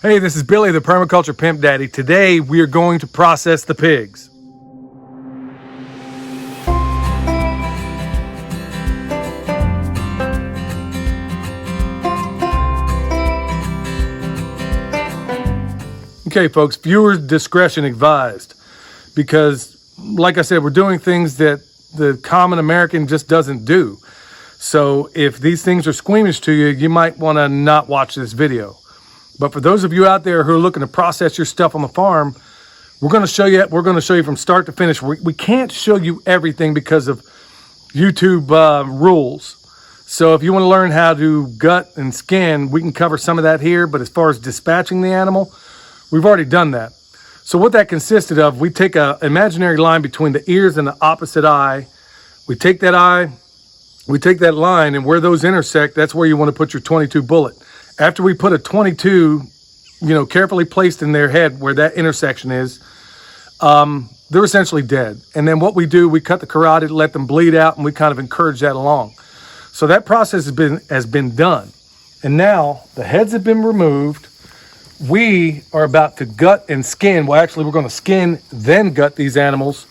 Hey, this is Billy, the Permaculture Pimp Daddy. Today, we are going to process the pigs. Okay, folks, viewer discretion advised. Because, like I said, we're doing things that the common American just doesn't do. So if these things are squeamish to you, you might want to not watch this video. But for those of you out there who are looking to process your stuff on the farm, we're going to show you from start to finish. We can't show you everything because of YouTube rules. So if you want to learn how to gut and skin, we can cover some of that here. But as far as dispatching the animal, we've already done that. So what that consisted of, we take an imaginary line between the ears and the opposite eye. We take that line, and where those intersect, that's where you want to put your 22 bullet. After we put a 22, carefully placed in their head where that intersection is, they're essentially dead. And then what we do, we cut the carotid, let them bleed out, and we kind of encourage that along. So that process has been done. And now the heads have been removed. We are about to gut and skin. Well, actually, we're going to skin, then gut these animals.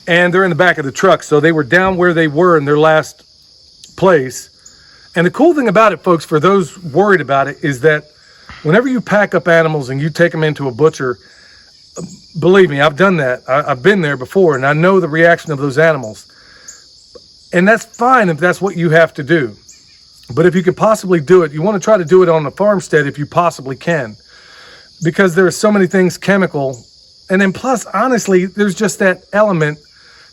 And they're in the back of the truck. So they were down where they were in their last place. And the cool thing about it, folks, for those worried about it, is that whenever you pack up animals and you take them into a butcher, believe me, I've done that. I've been there before, and I know the reaction of those animals. And that's fine if that's what you have to do. But if you could possibly do it, you want to try to do it on the farmstead if you possibly can. Because there are so many things chemical. And then plus, honestly, there's just that element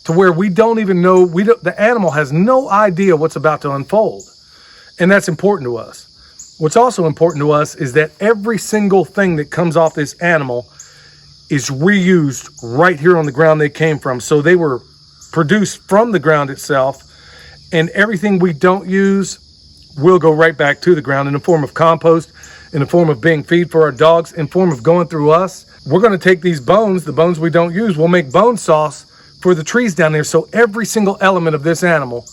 to where we don't even know, the animal has no idea what's about to unfold. And that's important to us. What's also important to us is that every single thing that comes off this animal is reused right here on the ground they came from. So they were produced from the ground itself, and everything we don't use will go right back to the ground in the form of compost, in the form of being feed for our dogs, in form of going through us. We're going to take these bones, the bones we don't use, we'll make bone sauce for the trees down there. So every single element of this animal,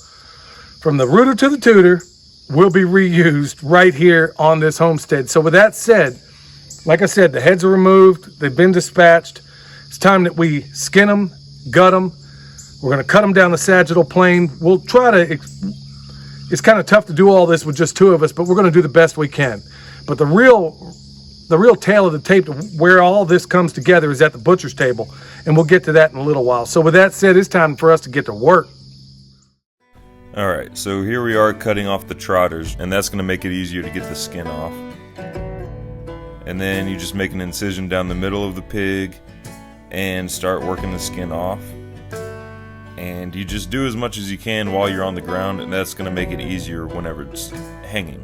from the rooter to the tutor, will be reused right here on this homestead. So with that said, like I said, the heads are removed, they've been dispatched. It's time that we skin them, gut them. We're going to cut them down the sagittal plane. We'll try to, it's kind of tough to do all this with just two of us, but we're going to do the best we can. But the real tale of the tape to where all this comes together is at the butcher's table, and we'll get to that in a little while. So with that said, it's time for us to get to work. Alright, so here we are cutting off the trotters, and that's going to make it easier to get the skin off. And then you just make an incision down the middle of the pig and start working the skin off. And you just do as much as you can while you're on the ground, and that's going to make it easier whenever it's hanging.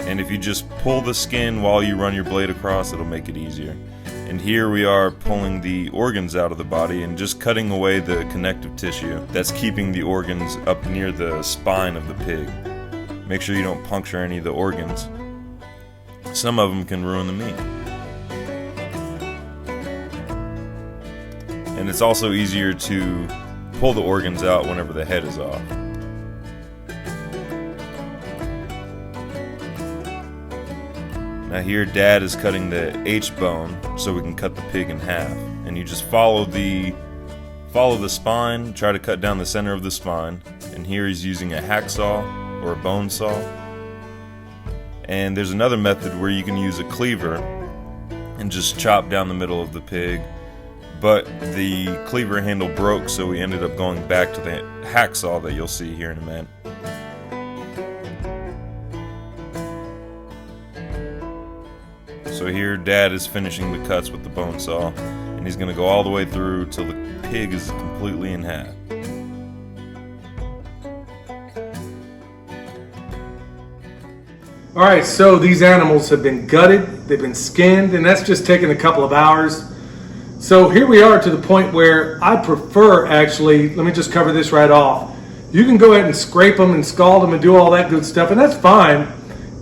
And if you just pull the skin while you run your blade across, it'll make it easier. And here we are pulling the organs out of the body and just cutting away the connective tissue that's keeping the organs up near the spine of the pig. Make sure you don't puncture any of the organs. Some of them can ruin the meat. And it's also easier to pull the organs out whenever the head is off. Now here Dad is cutting the H-bone so we can cut the pig in half. And you just follow the spine, try to cut down the center of the spine. And here he's using a hacksaw or a bone saw. And there's another method where you can use a cleaver and just chop down the middle of the pig. But the cleaver handle broke, so we ended up going back to the hacksaw that you'll see here in a minute. So here Dad is finishing the cuts with the bone saw, and he's going to go all the way through till the pig is completely in half. Alright, so these animals have been gutted, they've been skinned, and that's just taken a couple of hours. So here we are to the point where I prefer, actually, let me just cover this right off. You can go ahead and scrape them and scald them and do all that good stuff, and that's fine.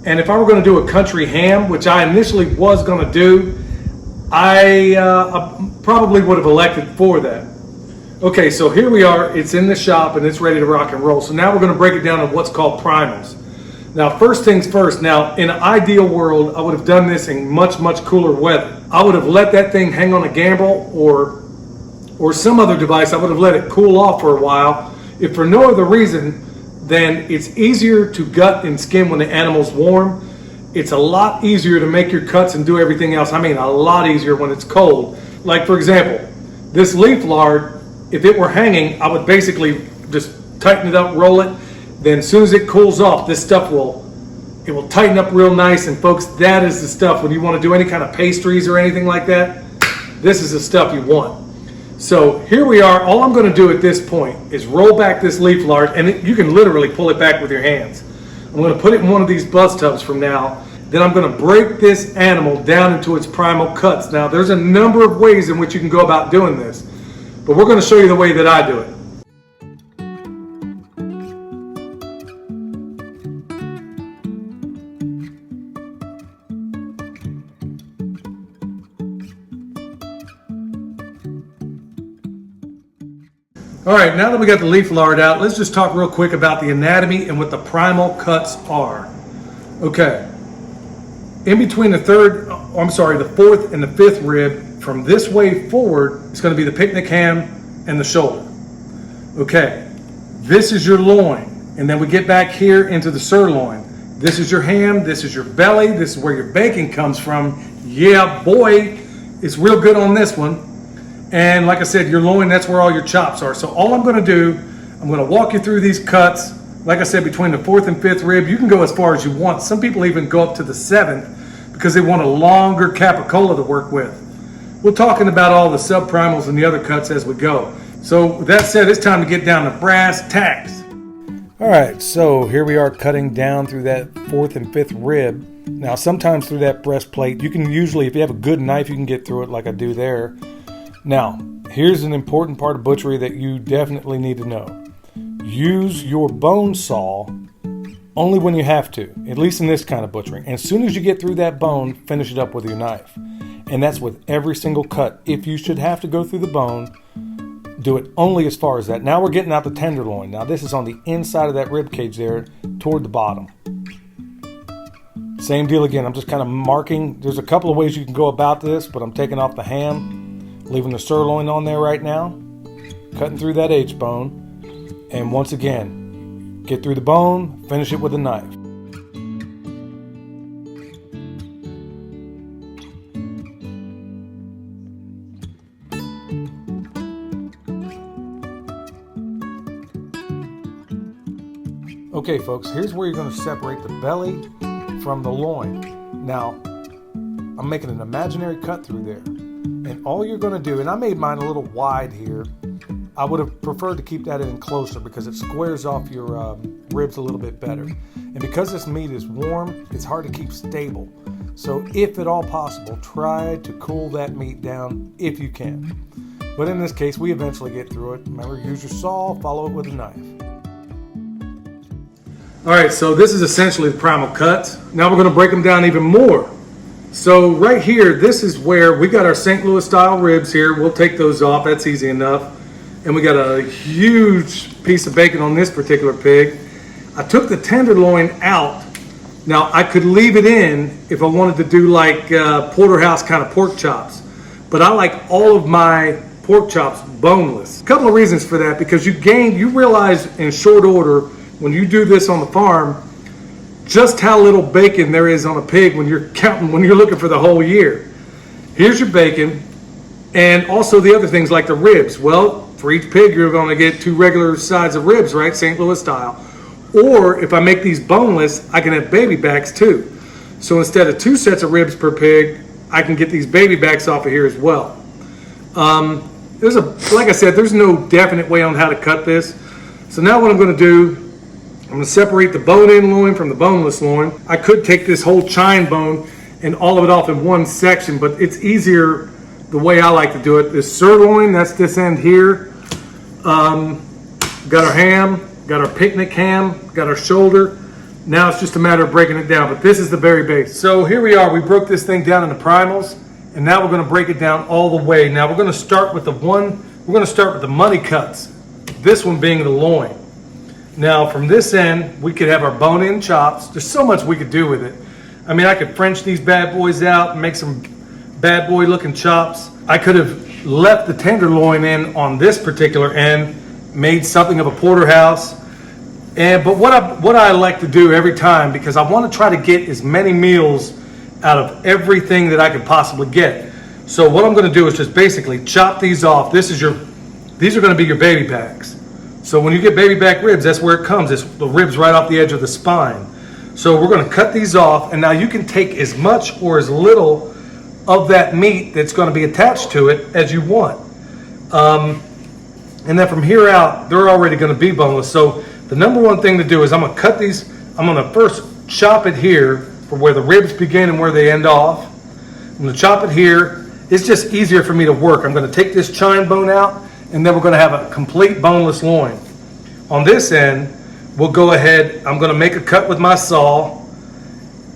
And if I were going to do a country ham, which I initially was going to do, I probably would have elected for that. Okay, so here we are. It's in the shop and it's ready to rock and roll. So now we're going to break it down to what's called primals. Now, first things first. Now, in an ideal world, I would have done this in much, much cooler weather. I would have let that thing hang on a gambrel or some other device. I would have let it cool off for a while. If for no other reason, then it's easier to gut and skin when the animal's warm. It's a lot easier to make your cuts and do everything else. I mean, a lot easier when it's cold. Like, for example, this leaf lard, if it were hanging, I would basically just tighten it up, roll it. Then as soon as it cools off, this stuff will tighten up real nice. And folks, that is the stuff when you want to do any kind of pastries or anything like that. This is the stuff you want. So here we are. All I'm going to do at this point is roll back this leaf lard, and you can literally pull it back with your hands. I'm going to put it in one of these buzz tubs from now. Then I'm going to break this animal down into its primal cuts. Now, there's a number of ways in which you can go about doing this, but we're going to show you the way that I do it. All right, now that we got the leaf lard out, let's just talk real quick about the anatomy and what the primal cuts are. Okay, in between the fourth and the fifth rib, from this way forward, it's going to be the picnic ham and the shoulder. Okay, this is your loin, and then we get back here into the sirloin. This is your ham, this is your belly, this is where your bacon comes from. Yeah, boy, it's real good on this one. And like I said, your loin, that's where all your chops are. So all I'm going to do, I'm going to walk you through these cuts. Like I said, between the fourth and fifth rib, you can go as far as you want. Some people even go up to the seventh because they want a longer capicola to work with. We're talking about all the subprimals and the other cuts as we go. So with that said, it's time to get down to brass tacks. All right, so here we are cutting down through that fourth and fifth rib. Now, sometimes through that breastplate, you can usually, if you have a good knife, you can get through it like I do there. Now, here's an important part of butchery that you definitely need to know. Use your bone saw only when you have to, at least in this kind of butchering. And as soon as you get through that bone, finish it up with your knife. And that's with every single cut. If you should have to go through the bone, do it only as far as that. Now we're getting out the tenderloin. Now this is on the inside of that rib cage there toward the bottom. Same deal again. I'm just kind of marking. There's a couple of ways you can go about this, but I'm taking off the ham, leaving the sirloin on there right now, cutting through that H-bone, and once again, get through the bone, finish it with a knife. Okay folks, here's where you're going to separate the belly from the loin. Now, I'm making an imaginary cut through there. And all you're going to do, and I made mine a little wide here. I would have preferred to keep that in closer because it squares off your ribs a little bit better. And because this meat is warm, it's hard to keep stable. So if at all possible, try to cool that meat down if you can. But in this case, we eventually get through it. Remember, use your saw, follow it with a knife. All right, so this is essentially the primal cuts. Now we're going to break them down even more. So right here, this is where we got our St. Louis style ribs here. We'll take those off. That's easy enough. And we got a huge piece of bacon on this particular pig. I took the tenderloin out. Now I could leave it in if I wanted to do like porterhouse kind of pork chops. But I like all of my pork chops boneless. A couple of reasons for that, because you realize in short order when you do this on the farm, just how little bacon there is on a pig when you're looking for the whole year. Here's your bacon, and also the other things like the ribs. Well, for each pig, you're going to get 2 regular sides of ribs, right? St. Louis style. Or if I make these boneless, I can have baby backs too. So instead of 2 sets of ribs per pig, I can get these baby backs off of here as well. Like I said, there's no definite way on how to cut this. So now what I'm going to do, I'm going to separate the bone-in loin from the boneless loin. I could take this whole chine bone and all of it off in one section, but it's easier the way I like to do it. This sirloin, that's this end here. Got our ham, got our picnic ham, got our shoulder. Now it's just a matter of breaking it down, but this is the very base. So here we are. We broke this thing down into primals, and now we're going to break it down all the way. Now we're going to start with the money cuts. This one being the loin. Now from this end, we could have our bone-in chops. There's so much we could do with it. I mean, I could French these bad boys out and make some bad boy looking chops. I could have left the tenderloin in on this particular end, made something of a porterhouse. But what I like to do every time, because I want to try to get as many meals out of everything that I could possibly get. So what I'm going to do is just basically chop these off. These are going to be your baby backs. So when you get baby back ribs, that's where it comes. It's the ribs right off the edge of the spine. So we're going to cut these off, and now you can take as much or as little of that meat that's going to be attached to it as you want. And then from here out, they're already going to be boneless. So the number one thing to do is I'm going to cut these. I'm going to first chop it here for where the ribs begin and where they end off. I'm going to chop it here. It's just easier for me to work. I'm going to take this chine bone out, and then we're going to have a complete boneless loin. On this end, we'll go ahead. I'm going to make a cut with my saw,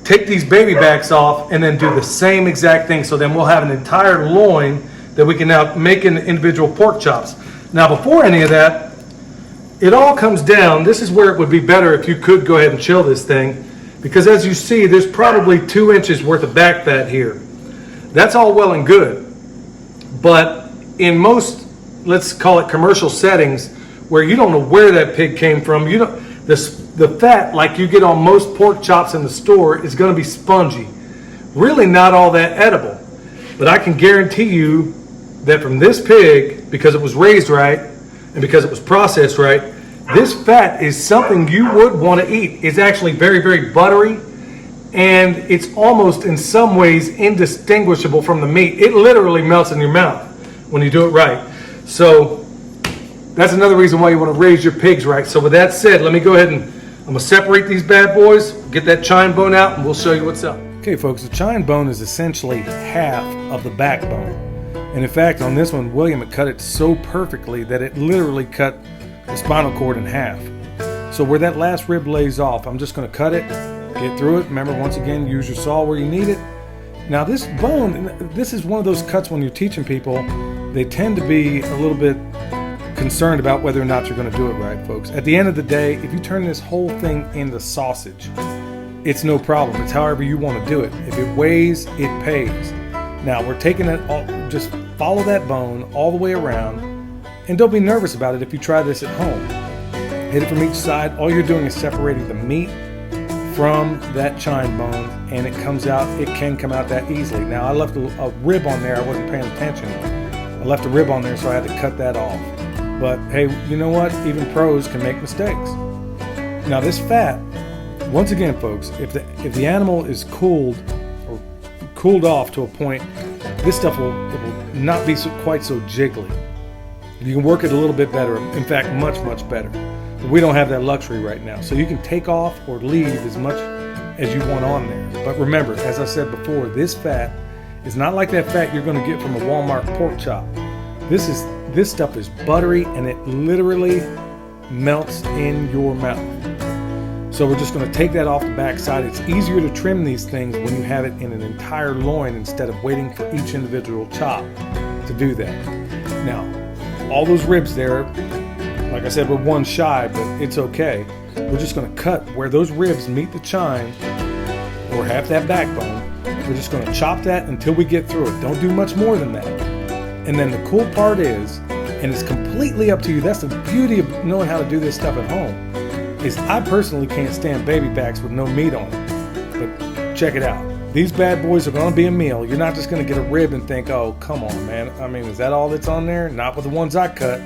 take these baby backs off, and then do the same exact thing. So then we'll have an entire loin that we can now make into individual pork chops. Now before any of that, it all comes down. This is where it would be better if you could go ahead and chill this thing, because as you see, there's probably 2 inches worth of back fat here. That's all well and good, but in most, let's call it commercial settings, where you don't know where that pig came from, the fat like you get on most pork chops in the store is going to be spongy, really not all that edible. But I can guarantee you that from this pig, because it was raised right and because it was processed right, this fat is something you would want to eat. It's actually very, very buttery, and it's almost in some ways indistinguishable from the meat. It literally melts in your mouth when you do it right. So that's another reason why you want to raise your pigs right. So with that said, let me go ahead and I'm going to separate these bad boys, get that chine bone out, and we'll show you what's up. Okay folks, the chine bone is essentially half of the backbone. And in fact, on this one, William had cut it so perfectly that it literally cut the spinal cord in half. So where that last rib lays off, I'm just going to cut it, get through it. Remember, once again, use your saw where you need it. Now this bone, this is one of those cuts when you're teaching people, they tend to be a little bit concerned about whether or not you're going to do it right, folks. At the end of the day, if you turn this whole thing into sausage, it's no problem. It's however you want to do it. If it weighs, it pays. Now we're taking it all, just follow that bone all the way around, and don't be nervous about it if you try this at home. Hit it from each side. All you're doing is separating the meat from that chine bone, and it comes out, it can come out that easily. Now I left a rib on there, I wasn't paying attention. I left a rib on there, so I had to cut that off. But hey, you know what? Even pros can make mistakes. Now this fat, once again folks, if the animal is cooled or cooled off to a point, this stuff will not be quite so jiggly. You can work it a little bit better, in fact much, much better. But we don't have that luxury right now. So you can take off or leave as much as you want on there. But remember, as I said before, this fat is not like that fat you're going to get from a Walmart pork chop. This stuff is buttery, and it literally melts in your mouth. So we're just going to take that off the back side. It's easier to trim these things when you have it in an entire loin instead of waiting for each individual chop to do that. Now, all those ribs there, like I said, we're one shy, but it's okay. We're just going to cut where those ribs meet the chine, or half that backbone. We're just going to chop that until we get through it. Don't do much more than that. And then the cool part is, and it's completely up to you, that's the beauty of knowing how to do this stuff at home, is I personally can't stand baby backs with no meat on it. But check it out. These bad boys are going to be a meal. You're not just going to get a rib and think, oh, come on, man. I mean, is that all that's on there? Not with the ones I cut.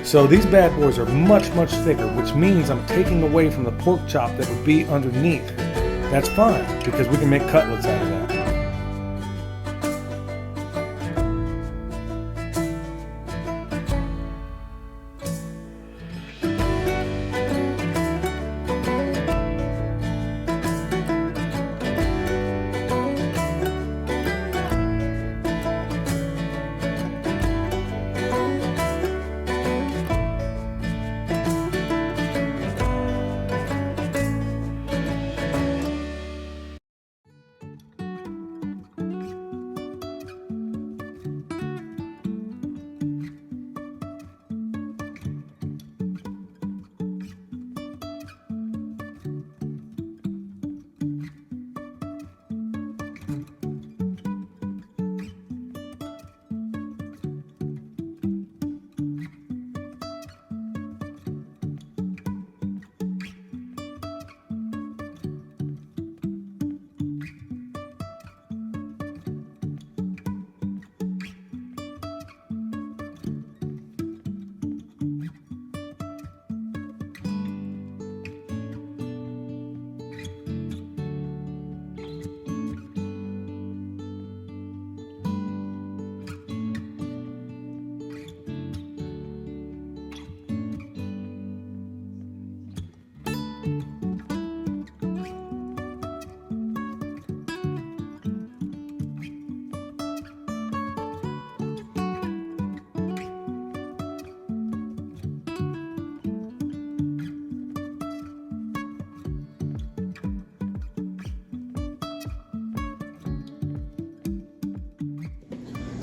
So these bad boys are much, much thicker, which means I'm taking away from the pork chop that would be underneath. That's fine, because we can make cutlets out of that.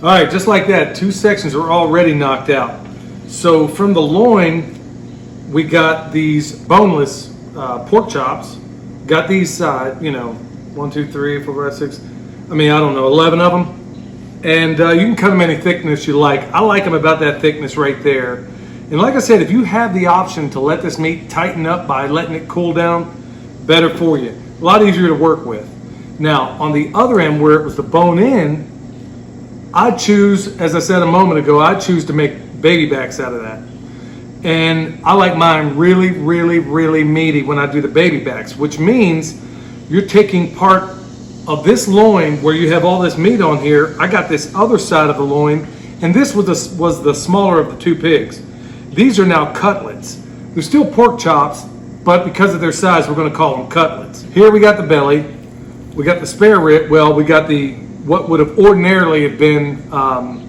All right, just like that, 2 sections are already knocked out. So from the loin, we got these boneless pork chops. Got these side, 1, 2, 3, 4, 5, 6. I don't know, 11 of them. And you can cut them any thickness you like. I like them about that thickness right there. And like I said, if you have the option to let this meat tighten up by letting it cool down, better for you. A lot easier to work with. Now, on the other end, where it was the bone in, I choose, as I said a moment ago, I choose to make baby backs out of that. And I like mine really, really, really meaty when I do the baby backs, which means you're taking part of this loin where you have all this meat on here. I got this other side of the loin, and this was the smaller of the 2 pigs. These are now cutlets. They're still pork chops, but because of their size, we're going to call them cutlets. Here we got the belly, we got the spare rib. Well, we got what would have ordinarily have been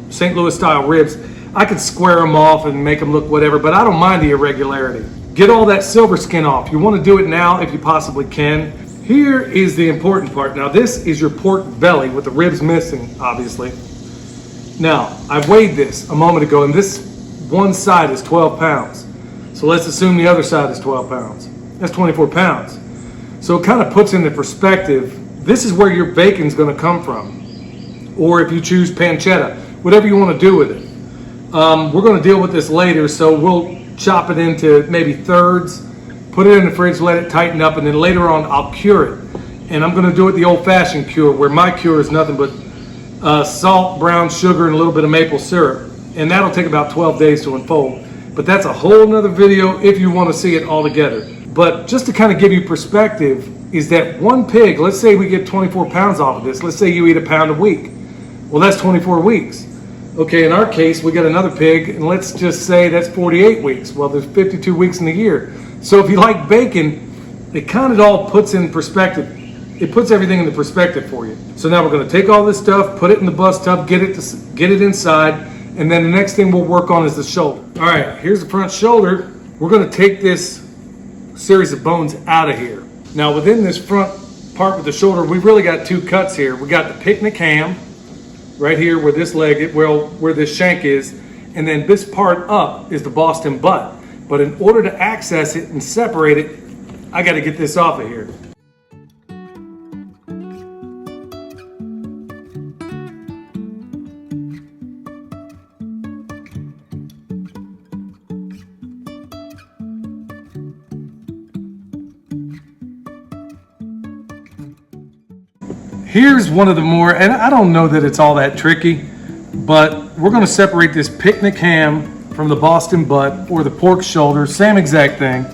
St. Louis style ribs. I could square them off and make them look whatever, but I don't mind the irregularity. Get all that silver skin off. You want to do it now if you possibly can. Here is the important part. Now this is your pork belly with the ribs missing, obviously. Now, I weighed this a moment ago, and this one side is 12 pounds. So let's assume the other side is 12 pounds. That's 24 pounds. So it kind of puts into perspective, this is where your bacon's going to come from. Or if you choose pancetta, whatever you want to do with it. We're going to deal with this later, so we'll chop it into maybe thirds, put it in the fridge, let it tighten up, and then later on I'll cure it. And I'm going to do it the old-fashioned cure, where my cure is nothing but salt, brown sugar, and a little bit of maple syrup. And that'll take about 12 days to unfold. But that's a whole nother video if you want to see it all together. But just to kind of give you perspective, is that one pig, let's say we get 24 pounds off of this. Let's say you eat a pound a week. Well, that's 24 weeks. Okay, in our case, we got another pig, and let's just say that's 48 weeks. Well, there's 52 weeks in the year. So if you like bacon, it kind of all puts in perspective. It puts everything into perspective for you. So now we're going to take all this stuff, put it in the bus tub, get it inside, and then the next thing we'll work on is the shoulder. All right, here's the front shoulder. We're going to take this series of bones out of here. Now within this front part with the shoulder, we've really got 2 cuts here. We got the picnic ham, right here where this leg, where this shank is, and then this part up is the Boston butt. But in order to access it and separate it, I got to get this off of here. Here's one of the more, and I don't know that it's all that tricky, but we're going to separate this picnic ham from the Boston butt or the pork shoulder, same exact thing.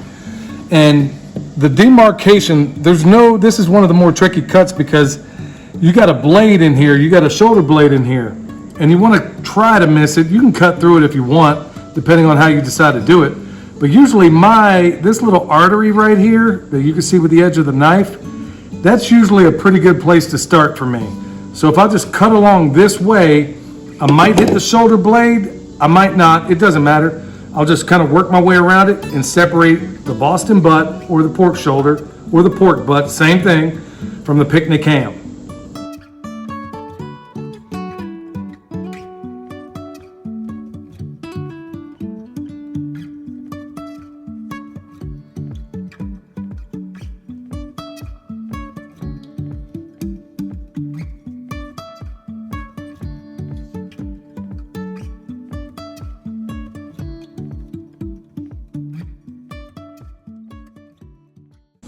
And the demarcation, this is one of the more tricky cuts because you got a blade in here, you got a shoulder blade in here, and you want to try to miss it. You can cut through it if you want, depending on how you decide to do it. But usually this little artery right here that you can see with the edge of the knife, that's usually a pretty good place to start for me. So if I just cut along this way, I might hit the shoulder blade, I might not, it doesn't matter. I'll just kind of work my way around it and separate the Boston butt or the pork shoulder or the pork butt, same thing, from the picnic ham.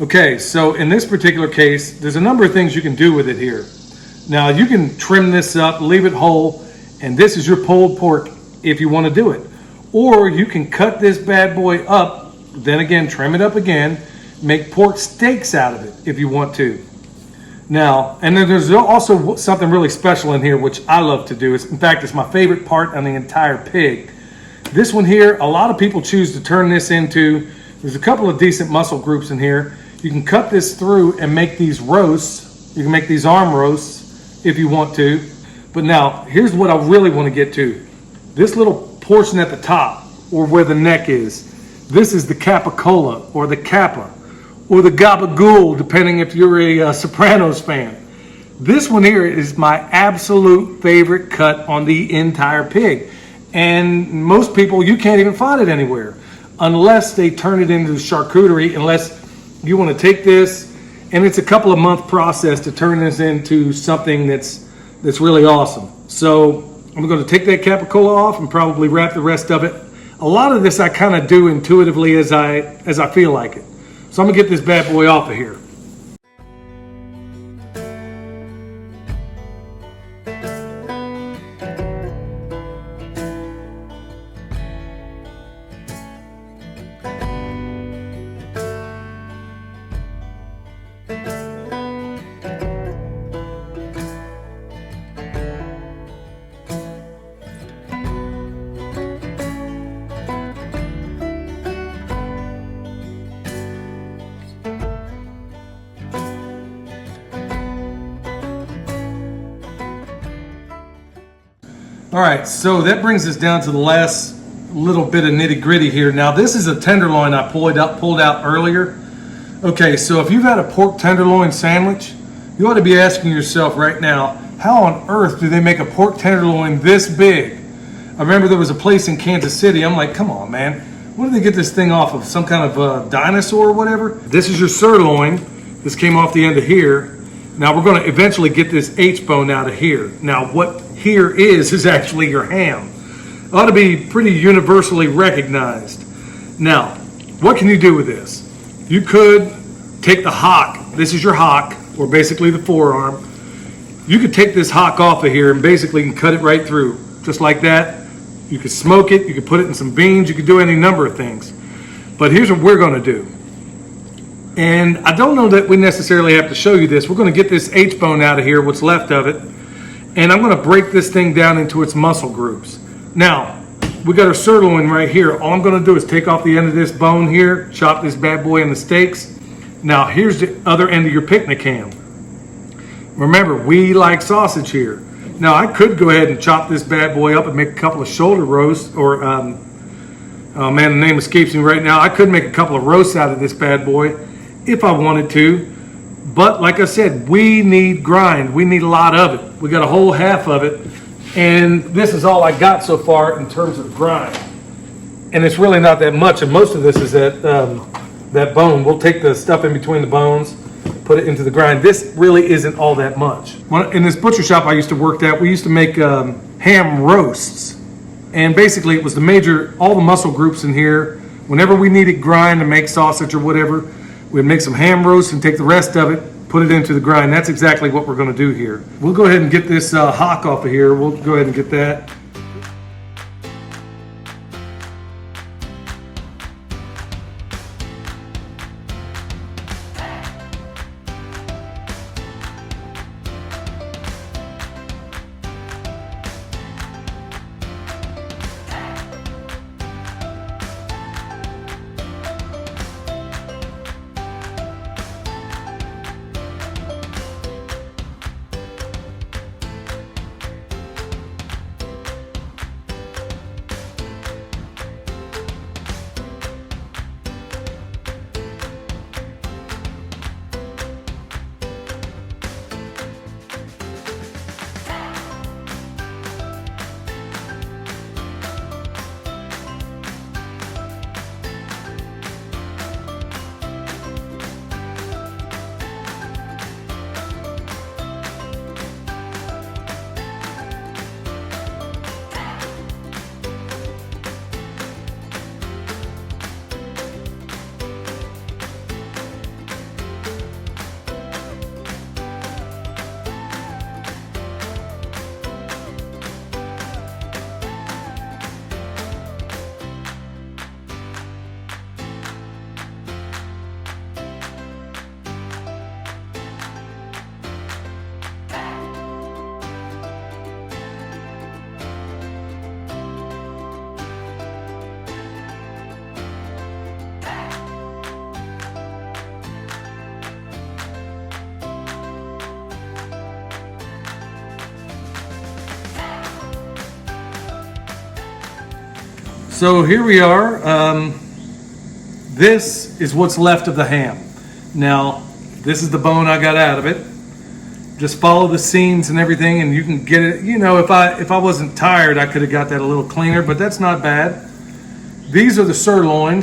Okay, so in this particular case, there's a number of things you can do with it here. Now you can trim this up, leave it whole, and this is your pulled pork if you want to do it. Or you can cut this bad boy up, then again trim it up again, make pork steaks out of it if you want to. Now, and then there's also something really special in here which I love to do. In fact, it's my favorite part on the entire pig. This one here, a lot of people choose to turn this into, there's a couple of decent muscle groups in here. You can cut this through and make these roasts. You can make these arm roasts if you want to. But now, here's what I really want to get to. This little portion at the top, or where the neck is, this is the capicola, or the capa, or the gabagool, depending if you're a Sopranos fan. This one here is my absolute favorite cut on the entire pig. And most people, you can't even find it anywhere unless they turn it into charcuterie, unless you want to take this, and it's a couple of month process to turn this into something that's really awesome. So I'm going to take that capicola off and probably wrap the rest of it. A lot of this I kind of do intuitively as I feel like it. So I'm going to get this bad boy off of here. All right, so that brings us down to the last little bit of nitty gritty here. Now this is a tenderloin I pulled out earlier. Okay, so if you've had a pork tenderloin sandwich, you ought to be asking yourself right now, how on earth do they make a pork tenderloin this big? I remember there was a place in Kansas City. I'm like, come on, man. Where did they get this thing off of? Some kind of dinosaur or whatever? This is your sirloin. This came off the end of here. Now we're going to eventually get this H-bone out of here. Now what here is actually your ham. It ought to be pretty universally recognized. Now, what can you do with this? You could take the hock. This is your hock, or basically the forearm. You could take this hock off of here and basically cut it right through, just like that. You could smoke it. You could put it in some beans. You could do any number of things. But here's what we're going to do. And I don't know that we necessarily have to show you this. We're going to get this H-bone out of here, what's left of it. And I'm going to break this thing down into its muscle groups. Now, we got our sirloin right here. All I'm going to do is take off the end of this bone here, chop this bad boy into steaks. Now, here's the other end of your picnic ham. Remember, we like sausage here. Now, I could go ahead and chop this bad boy up and make a couple of shoulder roasts, or, oh man, the name escapes me right now. I could make a couple of roasts out of this bad boy if I wanted to. But like I said, we need grind. We need a lot of it. We got a whole half of it. And this is all I got so far in terms of grind. And it's really not that much. And most of this is that bone. We'll take the stuff in between the bones, put it into the grind. This really isn't all that much. In this butcher shop I used to work at, we used to make ham roasts. And basically it was all the muscle groups in here. Whenever we needed grind to make sausage or whatever, we'd make some ham roast and take the rest of it, put it into the grind. That's exactly what we're going to do here. We'll go ahead and get this hock off of here. We'll go ahead and get that. So here we are. This is what's left of the ham. Now, this is the bone I got out of it. just follow the scenes and everything, and you can get it. You know, if I wasn't tired, I could have got that a little cleaner, but that's not bad. These are the sirloin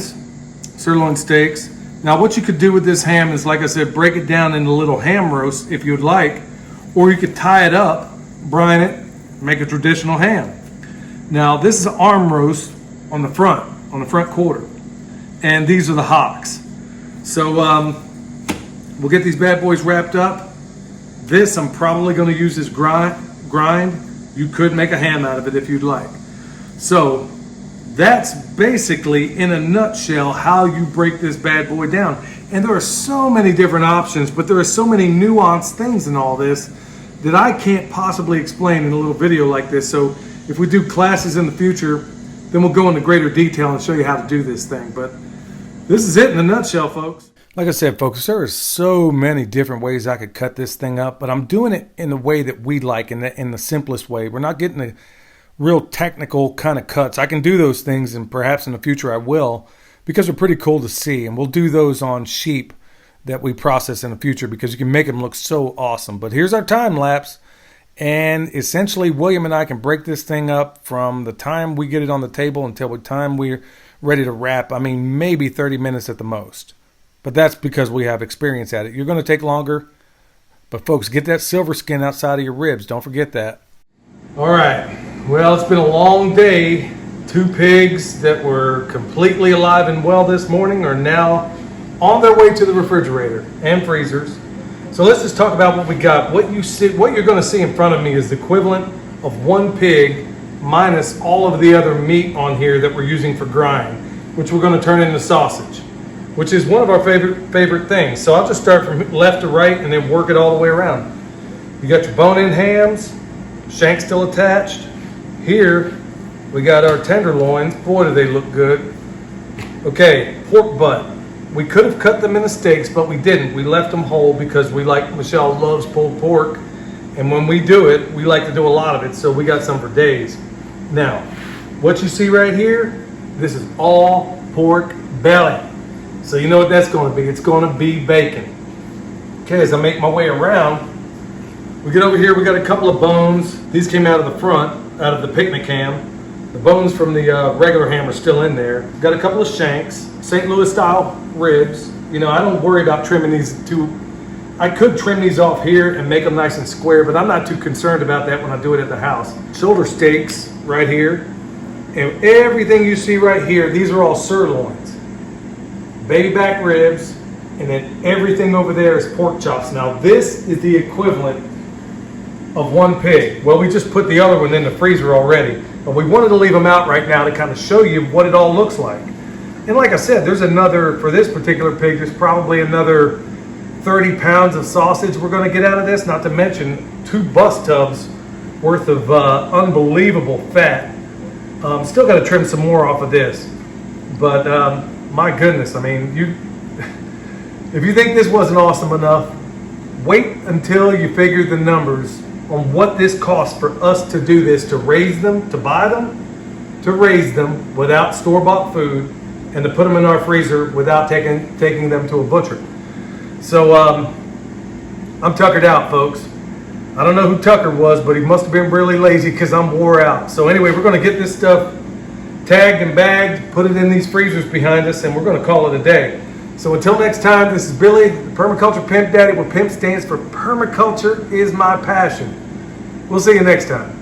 steaks. Now, what you could do with this ham is, like I said, break it down into little ham roasts if you'd like, or you could tie it up, brine it, make a traditional ham. Now, this is an arm roast on the front quarter, and these are the hocks. So we'll get these bad boys wrapped up. This I'm probably going to use as grind. You could make a ham out of it if you'd like. So that's basically, in a nutshell, how you break this bad boy down. And there are so many different options, but there are so many nuanced things in all this that I can't possibly explain in a little video like this. So if we do classes in the future, then we'll go into greater detail and show you how to do this thing. But this is it in a nutshell, folks. Like I said, folks, there are so many different ways I could cut this thing up, but I'm doing it in the way that we like, in the simplest way. We're not getting the real technical kind of cuts. I can do those things, and perhaps in the future I will, because they're pretty cool to see. And we'll do those on sheep that we process in the future, because you can make them look so awesome. But here's our time lapse. And essentially, William and I can break this thing up from the time we get it on the table until the time we're ready to wrap. I mean, maybe 30 minutes at the most. But that's because we have experience at it. You're going to take longer. But folks, get that silver skin outside of your ribs. Don't forget that. All right. Well, it's been a long day. 2 pigs that were completely alive and well this morning are now on their way to the refrigerator and freezers. So let's just talk about what we got. What you're going to see in front of me is the equivalent of 1 pig minus all of the other meat on here that we're using for grind, which we're going to turn into sausage, which is one of our favorite things. So I'll just start from left to right and then work it all the way around. You got your bone-in hams, shank still attached. Here we got our tenderloins. Boy, do they look good. Okay, pork butt. We could have cut them into steaks, but we didn't. We left them whole because Michelle loves pulled pork, and when we do it, we like to do a lot of it, so we got some for days. Now, what you see right here, this is all pork belly. So you know what that's going to be. It's going to be bacon. Okay, as I make my way around, we get over here, we got a couple of bones. These came out of the front, out of the picnic ham. The bones from the regular ham are still in there. Got a couple of shanks, St. Louis style ribs. You know, I don't worry about trimming these too. I could trim these off here and make them nice and square, but I'm not too concerned about that when I do it at the house. Shoulder steaks right here. And everything you see right here, these are all sirloins. Baby back ribs, and then everything over there is pork chops. Now this is the equivalent of 1 pig. Well, we just put the other one in the freezer already, but we wanted to leave them out right now to kind of show you what it all looks like. And like I said, there's another, for this particular pig, there's probably another 30 pounds of sausage we're going to get out of this, not to mention 2 bus tubs worth of unbelievable fat. Still got to trim some more off of this, but my goodness, I mean, if you think this wasn't awesome enough, wait until you figure the numbers on what this costs for us to do this, to raise them, to buy them, to raise them without store-bought food, and to put them in our freezer without taking them to a butcher. So I'm tuckered out, folks. I don't know who Tucker was, but he must have been really lazy because I'm wore out. So anyway, we're going to get this stuff tagged and bagged, put it in these freezers behind us, and we're going to call it a day. So until next time, this is Billy, the Permaculture Pimp Daddy, where PIMP stands for Permaculture is my passion. We'll see you next time.